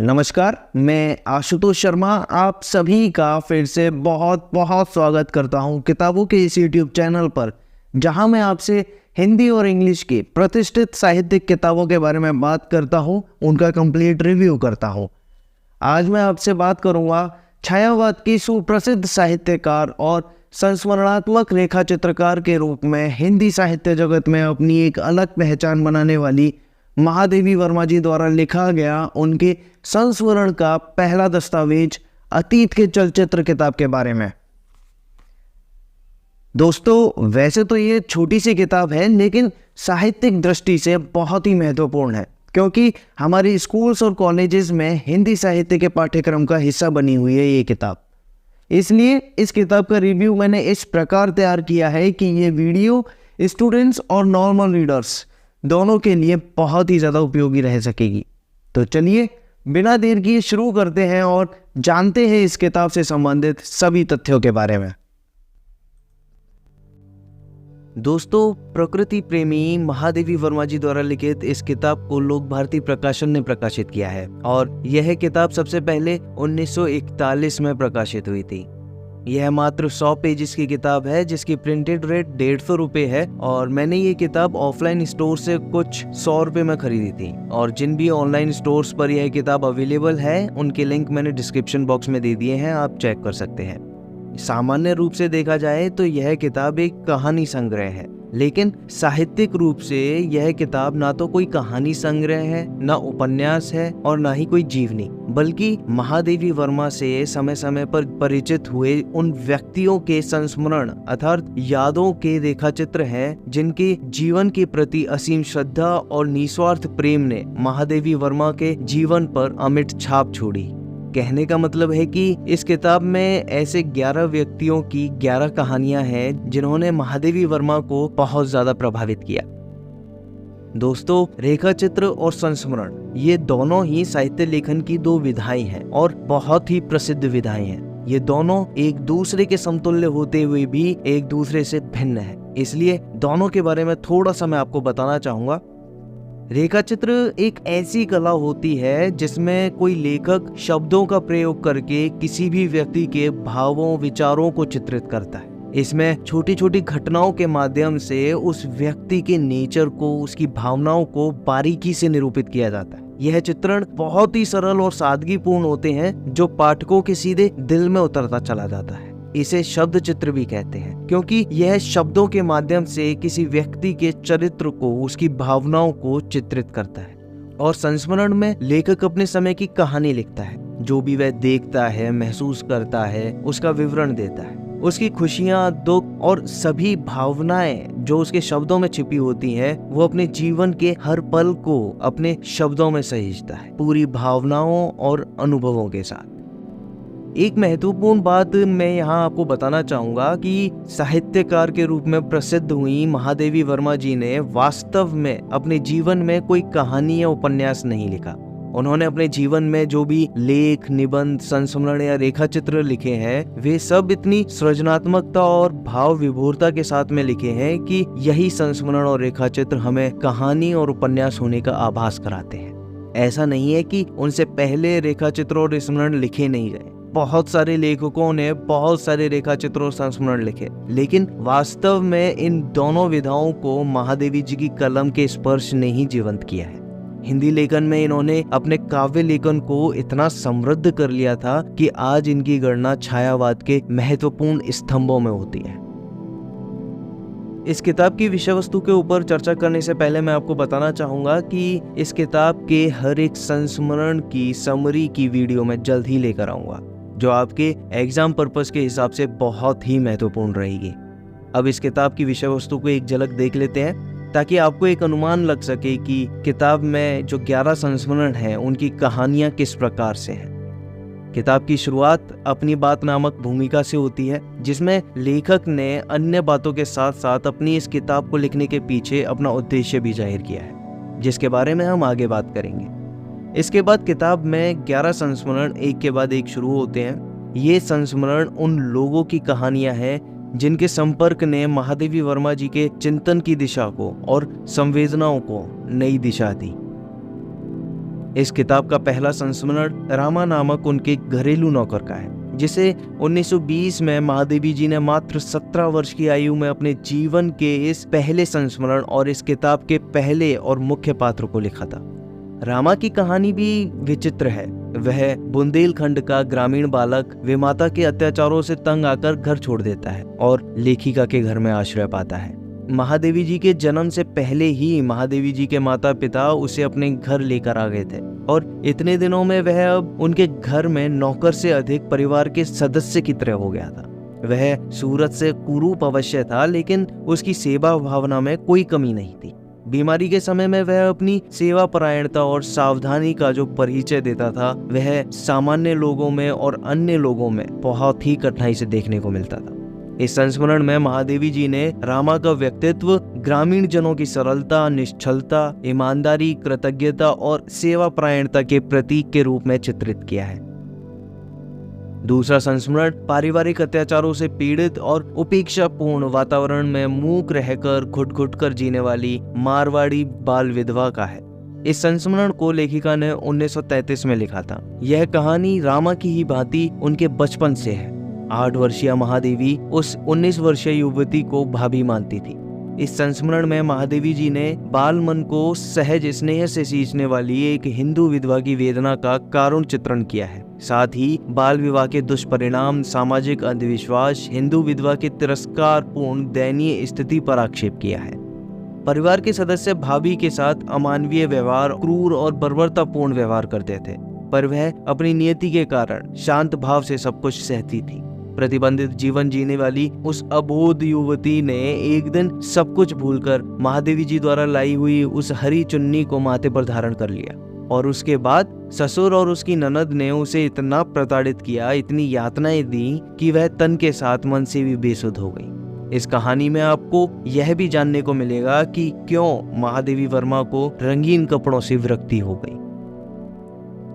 नमस्कार, मैं आशुतोष शर्मा आप सभी का फिर से बहुत बहुत स्वागत करता हूं किताबों के इस यूट्यूब चैनल पर, जहां मैं आपसे हिंदी और इंग्लिश की प्रतिष्ठित साहित्यिक किताबों के बारे में बात करता हूं, उनका कंप्लीट रिव्यू करता हूं। आज मैं आपसे बात करूंगा छायावाद की सुप्रसिद्ध साहित्यकार और संस्मरणात्मक रेखा चित्रकार के रूप में हिंदी साहित्य जगत में अपनी एक अलग पहचान बनाने वाली महादेवी वर्मा जी द्वारा लिखा गया उनके संस्मरण का पहला दस्तावेज अतीत के चलचित्र किताब के बारे में। दोस्तों, वैसे तो ये छोटी सी किताब है, लेकिन साहित्यिक दृष्टि से बहुत ही महत्वपूर्ण है, क्योंकि हमारी स्कूल्स और कॉलेजेस में हिंदी साहित्य के पाठ्यक्रम का हिस्सा बनी हुई है ये किताब। इसलिए इस किताब का रिव्यू मैंने इस प्रकार तैयार किया है कि ये वीडियो स्टूडेंट्स और नॉर्मल रीडर्स दोनों के लिए बहुत ही ज़्यादा उपयोगी रह सकेगी। तो चलिए बिना देर किए शुरू करते हैं और जानते हैं इस किताब से संबंधित सभी तथ्यों के बारे में। दोस्तों, प्रकृति प्रेमी महादेवी वर्मा जी द्वारा लिखित इस किताब को लोक भारती प्रकाशन ने प्रकाशित किया है और यह किताब सबसे पहले 1941 में प्रकाशित हुई थी। यह मात्र 100 पेजेस की किताब है, जिसकी प्रिंटेड रेट 150 रुपये है और मैंने ये किताब ऑफलाइन स्टोर से कुछ 100 रुपये में खरीदी थी। और जिन भी ऑनलाइन स्टोर्स पर यह किताब अवेलेबल है, उनके लिंक मैंने डिस्क्रिप्शन बॉक्स में दे दिए हैं, आप चेक कर सकते हैं। सामान्य रूप से देखा जाए तो यह किताब एक कहानी संग्रह है, लेकिन साहित्यिक रूप से यह किताब ना तो कोई कहानी संग्रह है, ना उपन्यास है और ना ही कोई जीवनी, बल्कि महादेवी वर्मा से समय समय पर परिचित हुए उन व्यक्तियों के संस्मरण अर्थात यादों के रेखाचित्र हैं, जिनके जीवन के प्रति असीम श्रद्धा और निस्वार्थ प्रेम ने महादेवी वर्मा के जीवन पर अमिट छाप छोड़ी। कहने का मतलब है कि इस किताब में ऐसे 11 व्यक्तियों की 11 कहानियां हैं जिन्होंने महादेवी वर्मा को बहुत ज्यादा प्रभावित किया। दोस्तों, रेखाचित्र और संस्मरण ये दोनों ही साहित्य लेखन की दो विधाएं हैं और बहुत ही प्रसिद्ध विधाएं हैं। ये दोनों एक दूसरे के समतुल्य होते हुए भी एक दूसरे से भिन्न है, इसलिए दोनों के बारे में थोड़ा सा मैं आपको बताना चाहूंगा। रेखाचित्र एक ऐसी कला होती है जिसमें कोई लेखक शब्दों का प्रयोग करके किसी भी व्यक्ति के भावों विचारों को चित्रित करता है। इसमें छोटी छोटी घटनाओं के माध्यम से उस व्यक्ति के नेचर को, उसकी भावनाओं को बारीकी से निरूपित किया जाता है। यह चित्रण बहुत ही सरल और सादगीपूर्ण होते हैं, जो पाठकों के सीधे दिल में उतरता चला जाता है। इसे शब्द चित्र भी कहते हैं, क्योंकि यह शब्दों के माध्यम से किसी व्यक्ति के चरित्र को, उसकी भावनाओं को चित्रित करता है। और संस्मरण में लेखक अपने समय की कहानी लिखता है, जो भी वह देखता है, महसूस करता है, उसका विवरण देता है। उसकी खुशियां, दुख और सभी भावनाएं जो उसके शब्दों में छिपी होती हैं, वो अपने जीवन के हर पल को अपने शब्दों में सहेजता है, पूरी भावनाओं और अनुभवों के साथ। एक महत्वपूर्ण बात मैं यहाँ आपको बताना चाहूंगा कि साहित्यकार के रूप में प्रसिद्ध हुई महादेवी वर्मा जी ने वास्तव में अपने जीवन में कोई कहानी या उपन्यास नहीं लिखा। उन्होंने अपने जीवन में जो भी लेख, निबंध, संस्मरण या रेखाचित्र लिखे हैं, वे सब इतनी सृजनात्मकता और भाव विभोरता के साथ में लिखे हैं कि यही संस्मरण और रेखाचित्र हमें कहानी और उपन्यास होने का आभास कराते हैं। ऐसा नहीं है कि उनसे पहले रेखाचित्र और स्मरण लिखे नहीं गए। बहुत सारे लेखकों ने बहुत सारे रेखाचित्र और संस्मरण लिखे, लेकिन वास्तव में इन दोनों विधाओं को महादेवी जी की कलम के स्पर्श ने ही जीवंत किया है। हिंदी लेखन में इन्होंने अपने काव्य लेखन को इतना समृद्ध कर लिया था कि आज इनकी गणना छायावाद के महत्वपूर्ण स्तंभों में होती है। इस किताब की विषय वस्तु के ऊपर चर्चा करने से पहले मैं आपको बताना चाहूंगा कि इस किताब के हर एक संस्मरण की समरी की वीडियो मैं जल्द ही लेकर आऊंगा, जो आपके एग्जाम पर्पस के हिसाब से बहुत ही महत्वपूर्ण रहेगी। अब इस किताब की विषय वस्तु को एक झलक देख लेते हैं, ताकि आपको एक अनुमान लग सके कि किताब में जो 11 संस्मरण हैं, उनकी कहानियां किस प्रकार से हैं। किताब की शुरुआत अपनी बात नामक भूमिका से होती है, जिसमें लेखक ने अन्य बातों के साथ साथ अपनी इस किताब को लिखने के पीछे अपना उद्देश्य भी जाहिर किया है, जिसके बारे में हम आगे बात करेंगे। इसके बाद किताब में 11 संस्मरण एक के बाद एक शुरू होते हैं। ये संस्मरण उन लोगों की कहानियां हैं जिनके संपर्क ने महादेवी वर्मा जी के चिंतन की दिशा को और संवेदनाओं को नई दिशा दी। इस किताब का पहला संस्मरण रामा नामक उनके घरेलू नौकर का है, जिसे 1920 में महादेवी जी ने मात्र 17 वर्ष की आयु में अपने जीवन के इस पहले संस्मरण और इस किताब के पहले और मुख्य पात्र को लिखा था। रामा की कहानी भी विचित्र है। वह बुंदेलखंड का ग्रामीण बालक विमाता के अत्याचारों से तंग आकर घर छोड़ देता है और लेखिका के घर में आश्रय पाता है। महादेवी जी के जन्म से पहले ही महादेवी जी के माता पिता उसे अपने घर लेकर आ गए थे और इतने दिनों में वह अब उनके घर में नौकर से अधिक परिवार के सदस्य की तरह हो गया था। वह सूरत से कुरूप अवश्य था, लेकिन उसकी सेवा भावना में कोई कमी नहीं थी। बीमारी के समय में वह अपनी सेवा परायणता और सावधानी का जो परिचय देता था, वह सामान्य लोगों में और अन्य लोगों में बहुत ही कठिनाई से देखने को मिलता था। इस संस्मरण में महादेवी जी ने रामा का व्यक्तित्व ग्रामीण जनों की सरलता, निश्चलता, ईमानदारी, कृतज्ञता और सेवा परायणता के प्रतीक के रूप में चित्रित किया है। दूसरा संस्मरण पारिवारिक अत्याचारों से पीड़ित और उपेक्षापूर्ण वातावरण में मूक रहकर घुट-घुट कर जीने वाली मारवाड़ी बाल विधवा का है। इस संस्मरण को लेखिका ने 1933 में लिखा था। यह कहानी रामा की ही भांति उनके बचपन से है। 8 वर्षीय महादेवी उस 19 वर्षीय युवती को भाभी मानती थी। इस संस्मरण में महादेवी जी ने बाल मन को सहज स्नेह से सींचने वाली एक हिंदू विधवा की वेदना का कारुण चित्रण किया है। साथ ही बाल विवाह के दुष्परिणाम, सामाजिक अंधविश्वास, हिंदू विधवा के तिरस्कारपूर्ण दयनीय स्थिति पर आक्षेप किया है। परिवार के सदस्य भाभी के साथ अमानवीय व्यवहार, क्रूर और बर्बरतापूर्ण व्यवहार करते थे, पर वह अपनी नियति के कारण शांत भाव से सब कुछ सहती थी। प्रतिबंधित जीवन जीने वाली उस अबोध युवती ने एक दिन सब कुछ भूलकर महादेवी जी द्वारा लाई हुई उस हरी चुन्नी को माथे पर धारण कर लिया और उसके बाद ससुर और उसकी ननद ने उसे इतना प्रताड़ित किया, इतनी यातनाएं दी कि वह तन के साथ मन से भी बेसुध हो गई। इस कहानी में आपको यह भी जानने को मिलेगा कि क्यों महादेवी वर्मा को रंगीन कपड़ों से विरक्ति हो गई।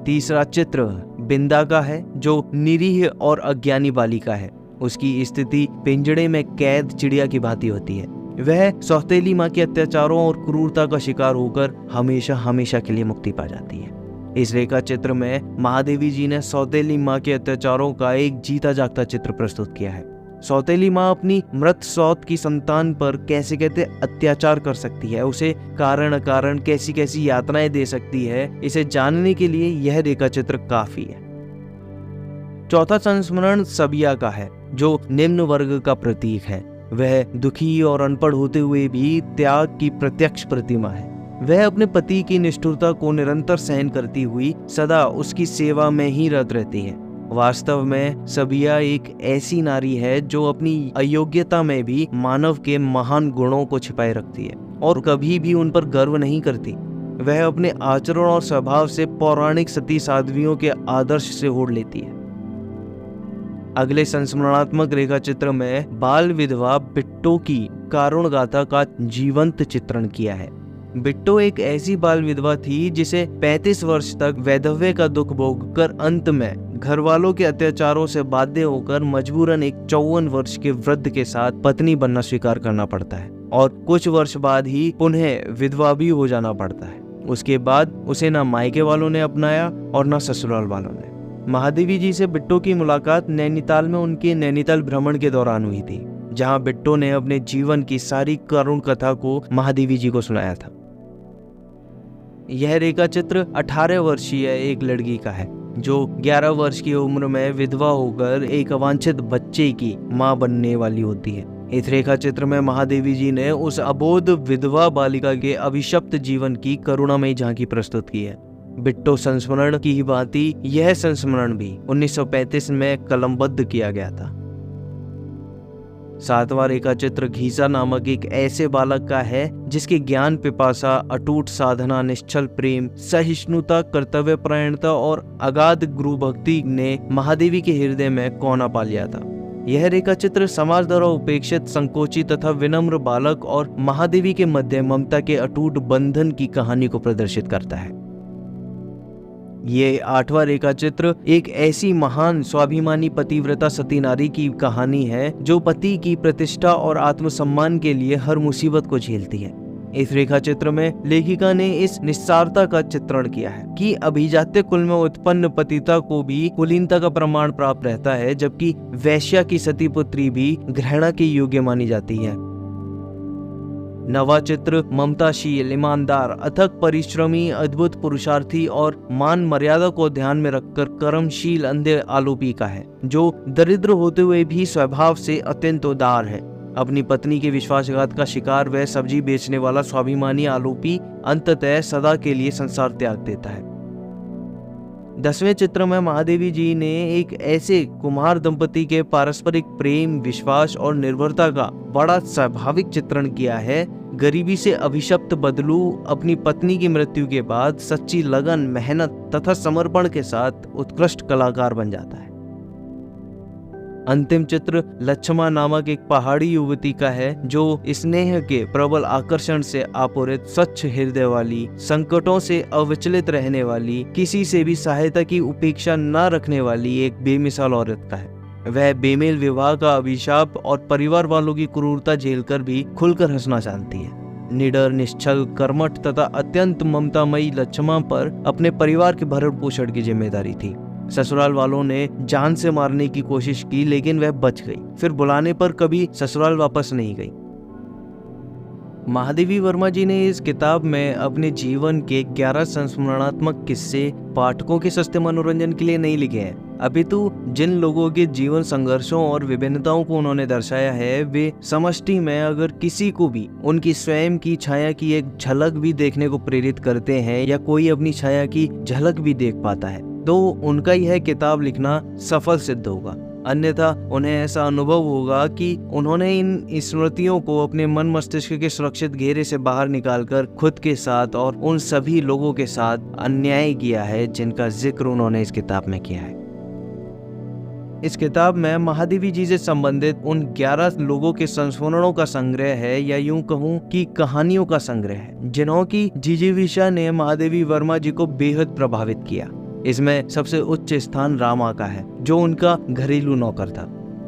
तीसरा चित्र बिंदा का है, जो निरीह और अज्ञानी बालिका है। उसकी स्थिति पिंजड़े में कैद चिड़िया की भांति होती है। वह सौतेली माँ के अत्याचारों और क्रूरता का शिकार होकर हमेशा हमेशा के लिए मुक्ति पा जाती है। इस रेखा चित्र में महादेवी जी ने सौतेली माँ के अत्याचारों का एक जीता जागता चित्र प्रस्तुत किया है। सौतेली माँ अपनी मृत सौत की संतान पर कैसे कैसे अत्याचार कर सकती है, उसे कारण अकारण कैसी कैसी यातनाएं दे सकती है, इसे जानने के लिए यह रेखा चित्र काफी है। चौथा संस्मरण सबिया का है, जो निम्न वर्ग का प्रतीक है। वह दुखी और अनपढ़ होते हुए भी त्याग की प्रत्यक्ष प्रतिमा है। वह अपने पति की निष्ठुरता को निरंतर सहन करती हुई सदा उसकी सेवा में ही रत रहती है। वास्तव में सबिया एक ऐसी नारी है जो अपनी अयोग्यता में भी मानव के महान गुणों को छिपाए रखती है और कभी भी उन पर गर्व नहीं करती। वह अपने आचरण और स्वभाव से पौराणिक सती साध्वियों के आदर्श से होड़ लेती है। अगले संस्मरणात्मक रेखा चित्र में बाल विधवा बिट्टो की कारुण गाथा का जीवंत चित्रण किया है। बिट्टो एक ऐसी बाल विधवा थी जिसे 35 वर्ष तक वैधव्य का दुख भोगकर अंत में घर वालों के अत्याचारों से बाध्य होकर मजबूरन एक 54 वर्ष के वृद्ध के साथ पत्नी बनना स्वीकार करना पड़ता है और कुछ वर्ष बाद ही पुनः विधवा भी हो जाना पड़ता है। उसके बाद उसे न मायके वालों ने अपनाया और न ससुराल वालों ने। महादेवी जी से बिट्टो की मुलाकात नैनीताल में उनके नैनीताल भ्रमण के दौरान हुई थी, जहां बिट्टो ने अपने जीवन की सारी करुण कथा को महादेवी जी को सुनाया था। यह रेखा चित्र 18 वर्षीय एक लड़की का है, जो 11 वर्ष की उम्र में विधवा होकर एक अवांछित बच्चे की मां बनने वाली होती है। इस रेखा चित्र में महादेवी जी ने उस अबोध विधवा बालिका के अभिशप्त जीवन की करुणामयी झांकी प्रस्तुत की है। बिट्टो संस्मरण की ही भांति यह संस्मरण भी 1935 में कलमबद्ध किया गया था। 7वां रेखा चित्र घीसा नामक एक ऐसे बालक का है जिसके ज्ञान पिपासा, अटूट साधना, निश्चल प्रेम, सहिष्णुता, कर्तव्य परायणता और अगाध गुरु भक्ति ने महादेवी के हृदय में कोना पा लिया था। यह रेखा चित्र समाज द्वारा उपेक्षित, संकोचित तथा विनम्र बालक और महादेवी के मध्य ममता के अटूट बंधन की कहानी को प्रदर्शित करता है। ये 8वां रेखा चित्र एक ऐसी महान स्वाभिमानी पतिव्रता सती नारी की कहानी है जो पति की प्रतिष्ठा और आत्मसम्मान के लिए हर मुसीबत को झेलती है। इस रेखा चित्र में लेखिका ने इस निस्सारता का चित्रण किया है कि अभिजात्य कुल में उत्पन्न पतिता को भी कुलीनता का प्रमाण प्राप्त रहता है, जबकि वैश्या की सती पुत्री भी घृणा के योग्य मानी जाती है। नवा चित्र ममताशील, ईमानदार, अथक परिश्रमी, अद्भुत पुरुषार्थी और मान मर्यादा को ध्यान में रखकर कर्मशील अंधे आलोपी का है, जो दरिद्र होते हुए भी स्वभाव से अत्यंत उदार है। अपनी पत्नी के विश्वासघात का शिकार वह सब्जी बेचने वाला स्वाभिमानी आलोपी अंततः सदा के लिए संसार त्याग देता है। 10वें चित्र में महादेवी जी ने एक ऐसे कुम्हार दंपति के पारस्परिक प्रेम, विश्वास और निर्भरता का बड़ा स्वाभाविक चित्रण किया है। गरीबी से अभिशप्त बदलू अपनी पत्नी की मृत्यु के बाद सच्ची लगन, मेहनत तथा समर्पण के साथ उत्कृष्ट कलाकार बन जाता है। अंतिम चित्र लक्ष्मा नामक एक पहाड़ी युवती का है, जो स्नेह के प्रबल आकर्षण से आपूरित, स्वच्छ हृदय वाली, संकटों से अविचलित रहने वाली, किसी से भी सहायता की उपेक्षा न रखने वाली एक बेमिसाल औरत का है। वह बेमेल विवाह का अभिशाप और परिवार वालों की क्रूरता झेलकर भी खुलकर हंसना जानती है। निडर, निश्चल, कर्मठ तथा अत्यंत ममतामयी लक्ष्मा पर अपने परिवार के भरण पोषण की जिम्मेदारी थी। ससुराल वालों ने जान से मारने की कोशिश की, लेकिन वह बच गई। फिर बुलाने पर कभी ससुराल वापस नहीं गई। महादेवी वर्मा जी ने इस किताब में अपने जीवन के 11 संस्मरणात्मक किस्से पाठकों के सस्ते मनोरंजन के लिए नहीं लिखे हैं, अपितु जिन लोगों के जीवन संघर्षों और विभिन्नताओं को उन्होंने दर्शाया है, वे समष्टि में अगर किसी को भी उनकी स्वयं की छाया की एक झलक भी देखने को प्रेरित करते हैं या कोई अपनी छाया की झलक भी देख पाता है, तो उनका यह किताब लिखना सफल सिद्ध होगा। अन्यथा उन्हें ऐसा अनुभव होगा कि उन्होंने इन स्मृतियों को अपने मन मस्तिष्क के सुरक्षित घेरे से बाहर निकालकर खुद के साथ और उन सभी लोगों के साथ अन्याय किया है जिनका जिक्र उन्होंने इस किताब में किया है। इस किताब में महादेवी जी से संबंधित उन 11 लोगों के संस्मरणों का संग्रह है, या यूं कहूं कि कहानियों का संग्रह है, जिन्हों की जिजीविषा ने महादेवी वर्मा जी को बेहद प्रभावित किया। इसमें सबसे उच्च स्थान रामा का है, जो उनका घरेलू नौकर था।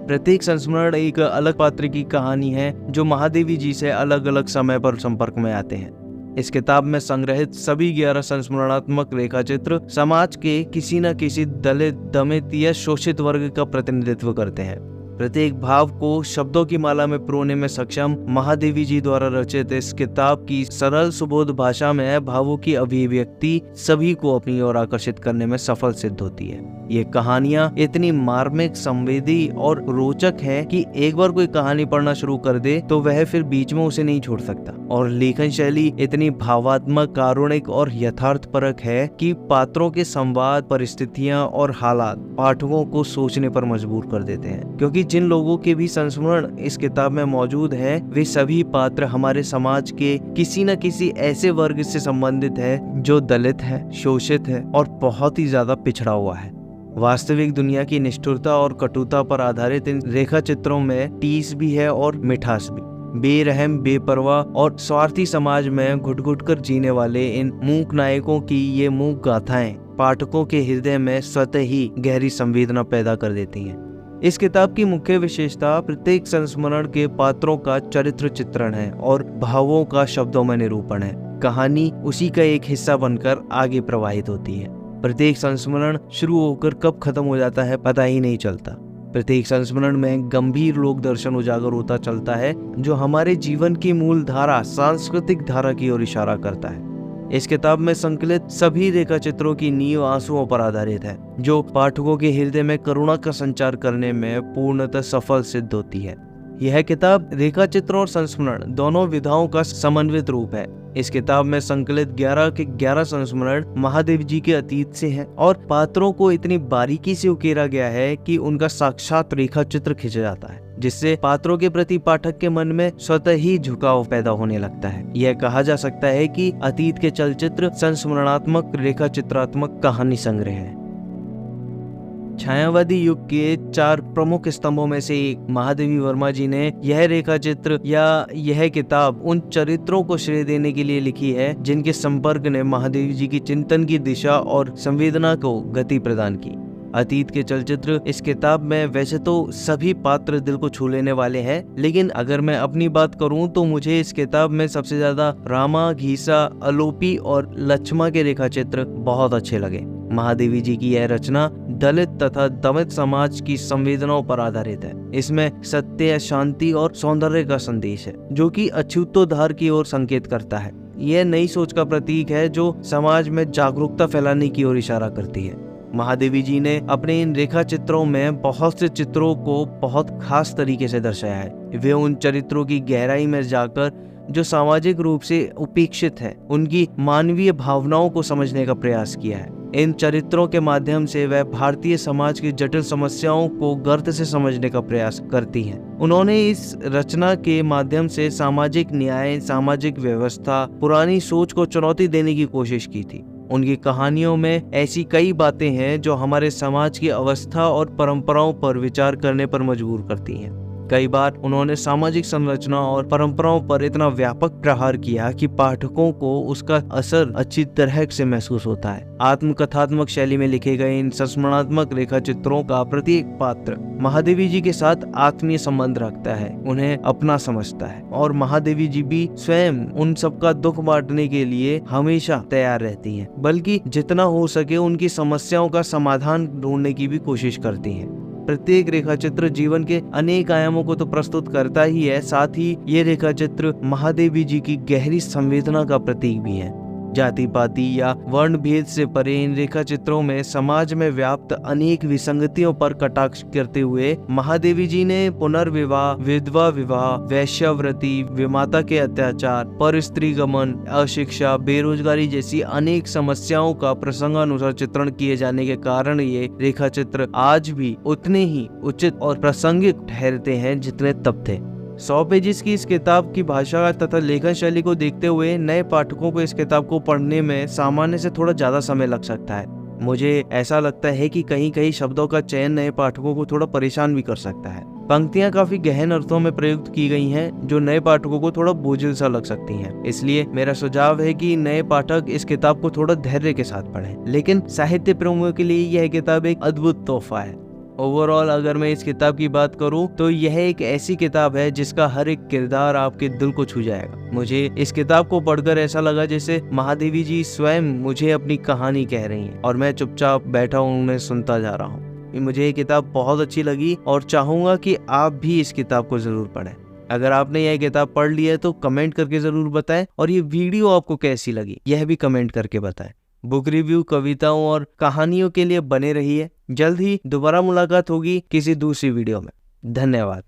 प्रत्येक संस्मरण एक अलग पात्र की कहानी है, जो महादेवी जी से अलग अलग समय पर संपर्क में आते हैं। इस किताब में संग्रहित सभी 11 संस्मरणात्मक रेखाचित्र समाज के किसी न किसी दलित, दमित या शोषित वर्ग का प्रतिनिधित्व करते हैं। प्रत्येक भाव को शब्दों की माला में पिरोने में सक्षम महादेवी जी द्वारा रचित इस किताब की सरल सुबोध भाषा में भावों की अभिव्यक्ति सभी को अपनी ओर आकर्षित करने में सफल सिद्ध होती है। ये कहानियां इतनी मार्मिक, संवेदी और रोचक हैं कि एक बार कोई कहानी पढ़ना शुरू कर दे तो वह फिर बीच में उसे नहीं छोड़ सकता। और लेखन शैली इतनी भावात्मक, कारुणिक और यथार्थपरक है कि पात्रों के संवाद, परिस्थितियां और हालात पाठकों को सोचने पर मजबूर कर देते हैं, क्योंकि जिन लोगों के भी संस्मरण इस किताब में मौजूद हैं, वे सभी पात्र हमारे समाज के किसी न किसी ऐसे वर्ग से संबंधित है जो दलित है, शोषित है और बहुत ही ज्यादा पिछड़ा हुआ है। वास्तविक दुनिया की निष्ठुरता और कटुता पर आधारित इन रेखा चित्रों में टीस भी है और मिठास भी। बेरहम, बेपरवाह और स्वार्थी समाज में घुट घुट कर जीने वाले इन मूक नायकों की ये मूक गाथाएं पाठकों के हृदय में स्वतः ही गहरी संवेदना पैदा कर देती हैं। इस किताब की मुख्य विशेषता प्रत्येक संस्मरण के पात्रों का चरित्र चित्रण है और भावों का शब्दों में निरूपण है। कहानी उसी का एक हिस्सा बनकर आगे प्रवाहित होती है। प्रत्येक संस्मरण शुरू होकर कब खत्म हो जाता है पता ही नहीं चलता। प्रत्येक संस्मरण में गंभीर लोक दर्शन उजागर होता चलता है, जो हमारे जीवन की मूल धारा, सांस्कृतिक धारा की ओर इशारा करता है। इस किताब में संकलित सभी रेखा चित्रों की नींव आंसुओं पर आधारित है, जो पाठकों के हृदय में करुणा का संचार करने में पूर्णतः सफल सिद्ध होती है। यह किताब रेखा चित्र और संस्मरण दोनों विधाओं का समन्वित रूप है। इस किताब में संकलित 11 के 11 संस्मरण महादेव जी के अतीत से हैं और पात्रों को इतनी बारीकी से उकेरा गया है कि उनका साक्षात रेखा चित्र खिंच जाता है, जिससे पात्रों के प्रति पाठक के मन में स्वतः ही झुकाव पैदा होने लगता है। यह कहा जा सकता है कि अतीत के चलचित्र संस्मरणात्मक रेखा चित्रात्मक कहानी संग्रह है। छायावादी युग के 4 प्रमुख स्तंभों में से एक महादेवी वर्मा जी ने यह रेखा चित्र या यह किताब उन चरित्रों को श्रेय देने के लिए लिखी है जिनके संपर्क ने महादेवी जी की चिंतन की दिशा और संवेदना को गति प्रदान की। अतीत के चलचित्र इस किताब में वैसे तो सभी पात्र दिल को छू लेने वाले हैं, लेकिन अगर मैं अपनी बात करूं तो मुझे इस किताब में सबसे ज्यादा रामा, घीसा, अलोपी और लक्ष्मा के रेखा चित्र बहुत अच्छे लगे। महादेवी जी की यह रचना दलित तथा दमित समाज की संवेदनाओं पर आधारित है। इसमें सत्य, शांति और सौंदर्य का संदेश है, जो कि अछूतोद्धार की ओर संकेत करता है। यह नई सोच का प्रतीक है जो समाज में जागरूकता फैलाने की ओर इशारा करती है। महादेवी जी ने अपने इन रेखा चित्रों में बहुत से चित्रों को बहुत खास तरीके से दर्शाया है। वे उन चरित्रों की गहराई में जाकर जो सामाजिक रूप से उपेक्षित हैं, उनकी मानवीय भावनाओं को समझने का प्रयास किया है। इन चरित्रों के माध्यम से वह भारतीय समाज की जटिल समस्याओं को गर्त से समझने का प्रयास करती हैं। उन्होंने इस रचना के माध्यम से सामाजिक न्याय, सामाजिक व्यवस्था, पुरानी सोच को चुनौती देने की कोशिश की थी। उनकी कहानियों में ऐसी कई बातें हैं जो हमारे समाज की अवस्था और परंपराओं पर विचार करने पर मजबूर करती हैं। कई बार उन्होंने सामाजिक संरचना और परंपराओं पर इतना व्यापक प्रहार किया कि पाठकों को उसका असर अच्छी तरह से महसूस होता है। आत्मकथात्मक शैली में लिखे गए इन संस्मरणात्मक रेखा चित्रों का प्रत्येक पात्र महादेवी जी के साथ आत्मीय संबंध रखता है, उन्हें अपना समझता है, और महादेवी जी भी स्वयं उन सबका दुख बांटने के लिए हमेशा तैयार रहती हैं, बल्कि जितना हो सके उनकी समस्याओं का समाधान ढूंढने की भी कोशिश करती हैं। प्रत्येक रेखा चित्र जीवन के अनेक आयामों को तो प्रस्तुत करता ही है, साथ ही ये रेखा चित्र महादेवी जी की गहरी संवेदना का प्रतीक भी है। जाति पाति या वर्ण भेद से परे इन रेखा चित्रों में समाज में व्याप्त अनेक विसंगतियों पर कटाक्ष करते हुए महादेवी जी ने पुनर्विवाह, विधवा विवाह, वैश्यावृत्ति, विमाता के अत्याचार, पर स्त्री गमन, अशिक्षा, बेरोजगारी जैसी अनेक समस्याओं का प्रसंगानुसार चित्रण किए जाने के कारण ये रेखा चित्र आज भी उतने ही उचित और प्रासंगिक ठहरते हैं जितने तब थे। 100 पेजेस की इस किताब की भाषा तथा लेखन शैली को देखते हुए नए पाठकों को इस किताब को पढ़ने में सामान्य से थोड़ा ज्यादा समय लग सकता है। मुझे ऐसा लगता है कि कहीं कहीं शब्दों का चयन नए पाठकों को थोड़ा परेशान भी कर सकता है। पंक्तियां काफी गहन अर्थों में प्रयुक्त की गई हैं, जो नए पाठकों को थोड़ा बोझिल सा लग सकती हैं। इसलिए मेरा सुझाव है कि नए पाठक इस किताब को थोड़ा धैर्य के साथ पढ़ें। लेकिन साहित्य प्रेमियों के लिए यह किताब एक अद्भुत तोहफा है। ओवरऑल अगर मैं इस किताब की बात करूं तो यह एक ऐसी किताब है जिसका हर एक किरदार आपके दिल को छू जाएगा। मुझे इस किताब को पढ़कर ऐसा लगा जैसे महादेवी जी स्वयं मुझे अपनी कहानी कह रही हैं और मैं चुपचाप बैठा हूं, उन्हें सुनता जा रहा हूं। मुझे ये किताब बहुत अच्छी लगी और चाहूंगा कि आप भी इस किताब को जरूर पढ़ें। अगर आपने यह किताब पढ़ ली है तो कमेंट करके जरूर बताएं, और ये वीडियो आपको कैसी लगी यह भी कमेंट करके बताएं। बुक रिव्यू, कविताओं और कहानियों के लिए बने रहिए। जल्द ही दोबारा मुलाकात होगी किसी दूसरी वीडियो में। धन्यवाद।